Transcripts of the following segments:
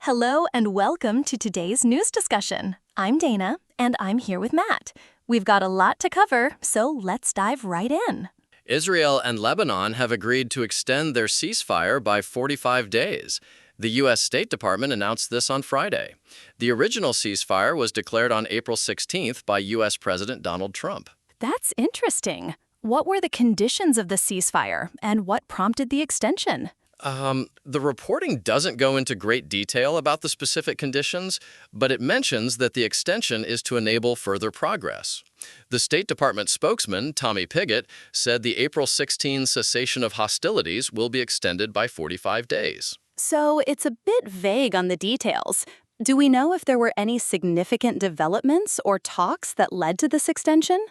Hello and welcome to today's news discussion. I'm Dana, and I'm here with Matt. We've got a lot to cover, so let's dive right in. Israel and Lebanon have agreed to extend their ceasefire by 45 days. The U.S. State Department announced this on Friday. The original ceasefire was declared on April 16th by U.S. President Donald Trump. That's interesting. What were the conditions of the ceasefire, and what prompted the extension? The reporting doesn't go into great detail about the specific conditions, but it mentions that the extension is to enable further progress. The State Department spokesman, Tommy Pigott, said the April 16 cessation of hostilities will be extended by 45 days. So it's a bit vague on the details. Do we know if there were any significant developments or talks that led to this extension?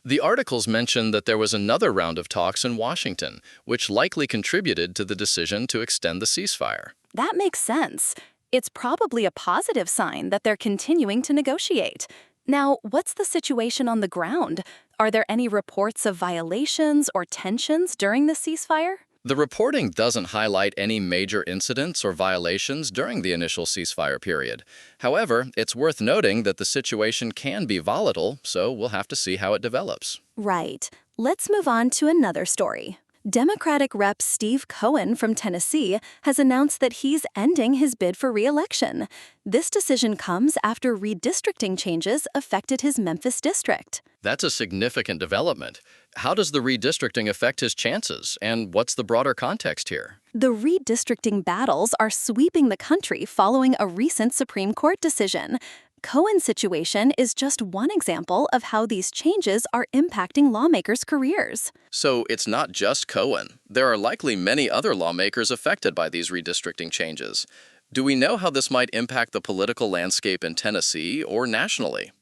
The articles mention that there was another round of talks in Washington, which likely contributed to the decision to extend the ceasefire. That makes sense. It's probably a positive sign that they're continuing to negotiate. Now, what's the situation on the ground? Are there any reports of violations or tensions during the ceasefire? The reporting doesn't highlight any major incidents or violations during the initial ceasefire period. However, it's worth noting that the situation can be volatile, so we'll have to see how it develops. Right. Let's move on to another story. Democratic Rep. Steve Cohen from Tennessee has announced that he's ending his bid for re-election. This decision comes after redistricting changes affected his Memphis district. That's a significant development. How does the redistricting affect his chances, and what's the broader context here? The redistricting battles are sweeping the country following a recent Supreme Court decision. Cohen's situation is just one example of how these changes are impacting lawmakers' careers. So it's not just Cohen. There are likely many other lawmakers affected by these redistricting changes. Do we know how this might impact the political landscape in Tennessee or nationally?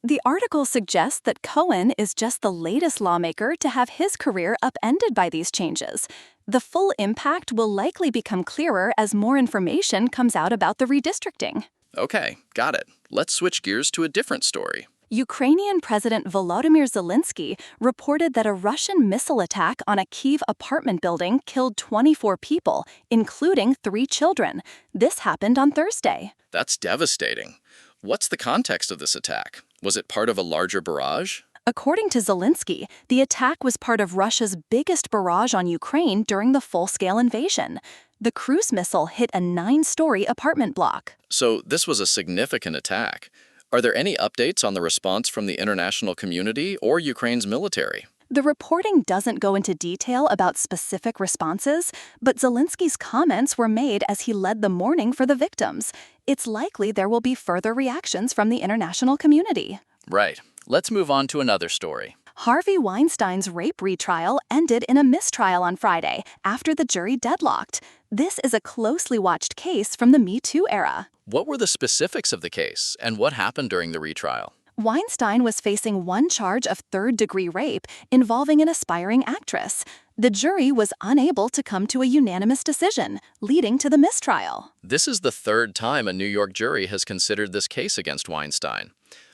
The article suggests that Cohen is just the latest lawmaker to have his career upended by these changes. The full impact will likely become clearer as more information comes out about the redistricting. Okay, got it. Let's switch gears to a different story. Ukrainian President Volodymyr Zelensky reported that a Russian missile attack on a Kyiv apartment building killed 24 people, including 3 children. This happened on Thursday. That's devastating. What's the context of this attack? Was it part of a larger barrage? According to Zelensky, the attack was part of Russia's biggest barrage on Ukraine during the full-scale invasion. The cruise missile hit a 9-story apartment block. So this was a significant attack. Are there any updates on the response from the international community or Ukraine's military? The reporting doesn't go into detail about specific responses, but Zelensky's comments were made as he led the mourning for the victims. It's likely there will be further reactions from the international community. Right. Let's move on to another story. Harvey Weinstein's rape retrial ended in a mistrial on Friday after the jury deadlocked. This is a closely watched case from the Me Too era. What were the specifics of the case, and what happened during the retrial? Weinstein was facing one charge of third-degree rape involving an aspiring actress. The jury was unable to come to a unanimous decision, leading to the mistrial. This is the third time a New York jury has considered this case against Weinstein.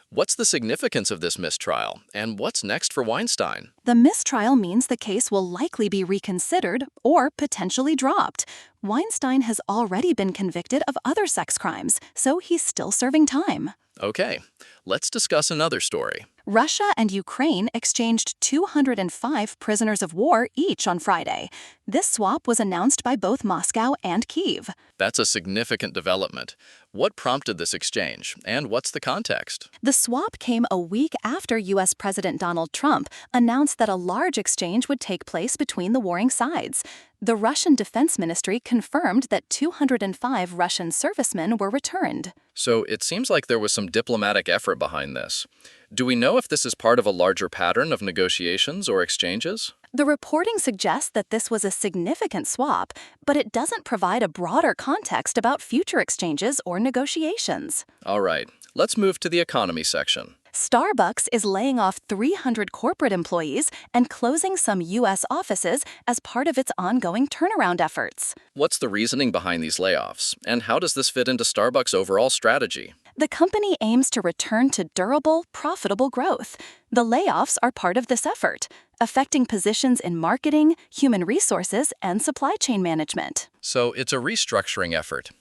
What's the significance of this mistrial, and what's next for Weinstein? The mistrial means the case will likely be reconsidered or potentially dropped. Weinstein has already been convicted of other sex crimes, so he's still serving time. Okay, let's discuss another story. Russia and Ukraine exchanged 205 prisoners of war each on Friday. This swap was announced by both Moscow and Kyiv. That's a significant development. What prompted this exchange, and what's the context? The swap came a week after U.S. President Donald Trump announced that a large exchange would take place between the warring sides. The Russian Defense Ministry confirmed that 205 Russian servicemen were returned. So it seems like there was some diplomatic effort behind this. Do we know if this is part of a larger pattern of negotiations or exchanges? The reporting suggests that this was a significant swap, but it doesn't provide a broader context about future exchanges or negotiations. All right, let's move to the economy section. Starbucks is laying off 300 corporate employees and closing some U.S. offices as part of its ongoing turnaround efforts. What's the reasoning behind these layoffs, and how does this fit into Starbucks' overall strategy? The company aims to return to durable, profitable growth. The layoffs are part of this effort, affecting positions in marketing, human resources, and supply chain management. So it's a restructuring effort.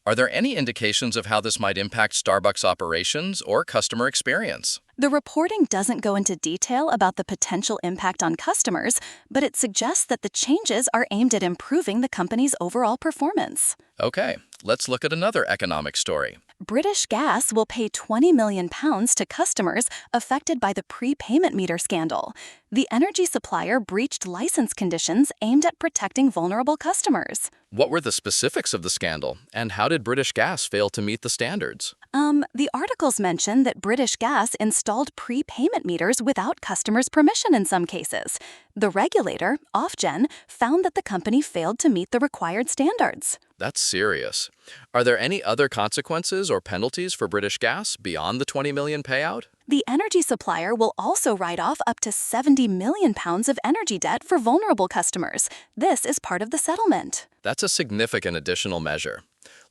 Are there any indications of how this might impact Starbucks operations or customer experience? The reporting doesn't go into detail about the potential impact on customers, but it suggests that the changes are aimed at improving the company's overall performance. Okay, let's look at another economic story. British Gas will pay £20 million to customers affected by the prepayment meter scandal. The energy supplier breached license conditions aimed at protecting vulnerable customers. What were the specifics of the scandal, and how did British Gas fail to meet the standards? The articles mention that British Gas installed prepayment meters without customers' permission in some cases. The regulator, Ofgem, found that the company failed to meet the required standards. That's serious. Are there any other consequences or penalties for British Gas beyond the $20 million payout? The energy supplier will also write off up to £70 million of energy debt for vulnerable customers. This is part of the settlement. That's a significant additional measure.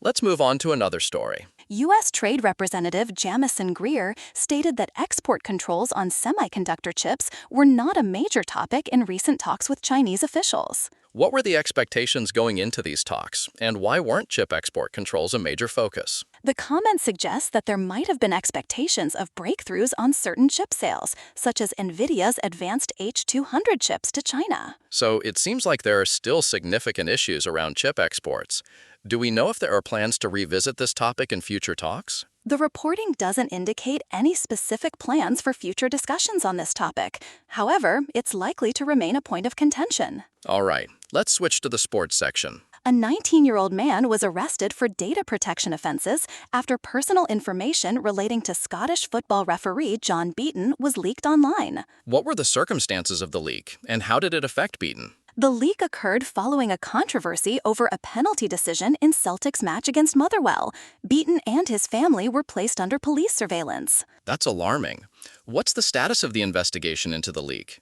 Let's move on to another story. U.S. Trade Representative Jamison Greer stated that export controls on semiconductor chips were not a major topic in recent talks with Chinese officials. What were the expectations going into these talks, and why weren't chip export controls a major focus? The comment suggests that there might have been expectations of breakthroughs on certain chip sales, such as NVIDIA's advanced H200 chips to China. So it seems like there are still significant issues around chip exports. Do we know if there are plans to revisit this topic in future talks? The reporting doesn't indicate any specific plans for future discussions on this topic. However, it's likely to remain a point of contention. All right, let's switch to the sports section. A 19-year-old man was arrested for data protection offenses after personal information relating to Scottish football referee John Beaton was leaked online. What were the circumstances of the leak, and how did it affect Beaton? The leak occurred following a controversy over a penalty decision in Celtic's match against Motherwell. Beaton and his family were placed under police surveillance. That's alarming. What's the status of the investigation into the leak?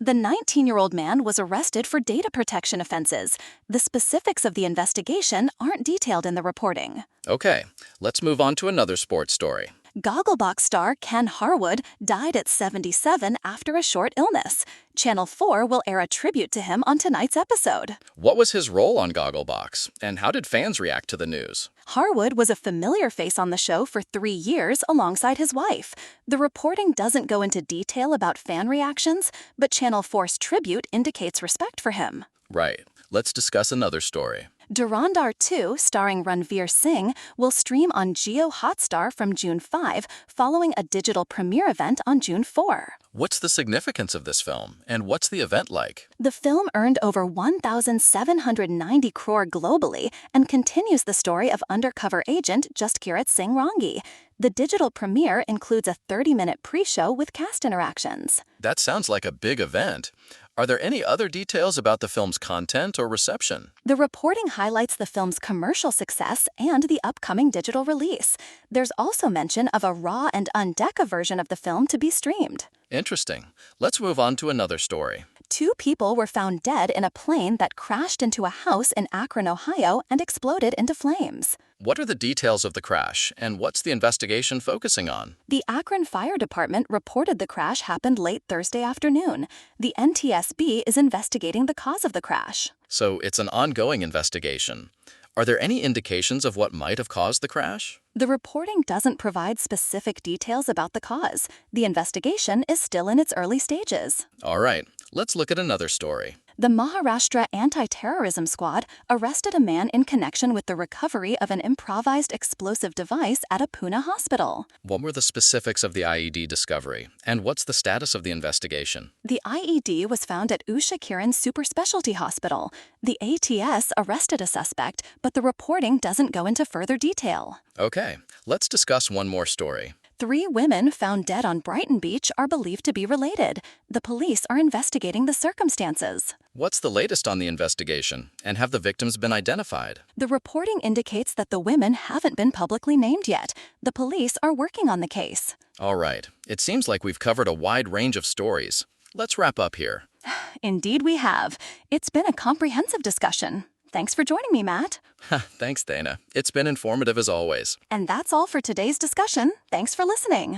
The 19-year-old man was arrested for data protection offenses. The specifics of the investigation aren't detailed in the reporting. Okay, let's move on to another sports story. Gogglebox star Ken Harwood died at 77 after a short illness. Channel 4 will air a tribute to him on tonight's episode. What was his role on Gogglebox, and how did fans react to the news? Harwood was a familiar face on the show for 3 years alongside his wife. The reporting doesn't go into detail about fan reactions, but Channel 4's tribute indicates respect for him. Right. Let's discuss another story. Durandar 2, starring Ranveer Singh, will stream on Jio Hotstar from June 5, following a digital premiere event on June 4. What's the significance of this film, and what's the event like? The film earned over 1,790 crore globally and continues the story of undercover agent Jaskirat Singh Rangi. The digital premiere includes a 30-minute pre-show with cast interactions. That sounds like a big event. Are there any other details about the film's content or reception? The reporting highlights the film's commercial success and the upcoming digital release. There's also mention of a raw and undecca version of the film to be streamed. Interesting. Let's move on to another story. 2 people were found dead in a plane that crashed into a house in Akron, Ohio, and exploded into flames. What are the details of the crash, and what's the investigation focusing on? The Akron Fire Department reported the crash happened late Thursday afternoon. The NTSB is investigating the cause of the crash. So it's an ongoing investigation. Are there any indications of what might have caused the crash? The reporting doesn't provide specific details about the cause. The investigation is still in its early stages. All right, let's look at another story. The Maharashtra Anti-Terrorism Squad arrested a man in connection with the recovery of an improvised explosive device at a Pune hospital. What were the specifics of the IED discovery, and what's the status of the investigation? The IED was found at Usha Kiran Super Specialty Hospital. The ATS arrested a suspect, but the reporting doesn't go into further detail. Okay, let's discuss one more story. 3 women found dead on Brighton Beach are believed to be related. The police are investigating the circumstances. What's the latest on the investigation, and have the victims been identified? The reporting indicates that the women haven't been publicly named yet. The police are working on the case. All right, it seems like we've covered a wide range of stories. Let's wrap up here. Indeed we have. It's been a comprehensive discussion. Thanks for joining me, Matt. Thanks, Dana. It's been informative as always. And that's all for today's discussion. Thanks for listening.